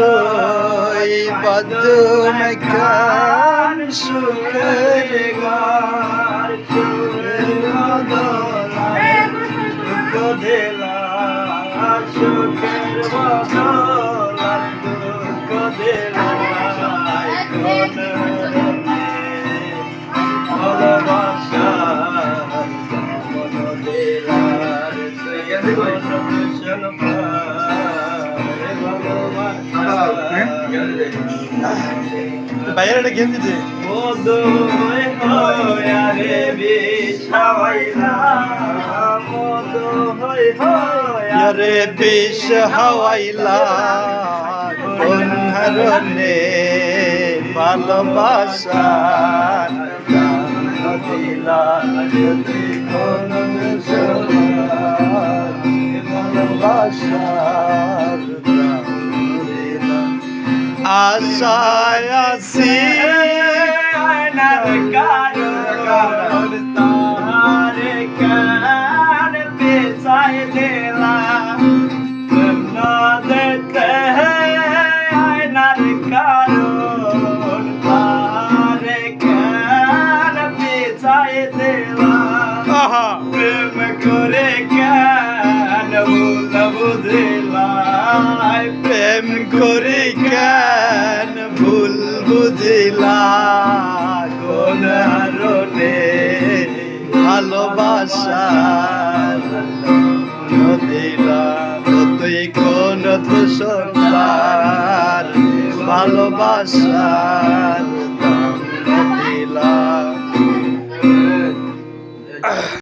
ওই বদন খান সুখের ঘর সুখের বদলায় দুঃখ দিলা সুখের বদলায় দুঃখ দিলা ভালোবাসা বাইরে একটা গেম দিতে রে বিষ হাওয়াইলা কোন হারণে ভালোবাসা দিলা কোন ভালোবাসার আশায় আছি আয়নার কারণ তাহারে কান বেচাই দিলা না দেখতে আয়নার কারণ তাহারে কান বেচাই দিলা প্রেম করে কেন বুঝলা প্রেম করে কেন ভুল বুঝিলা কোন হারণে ভালোবাসা দিলা তুই কোন দোষর ভালোবাসা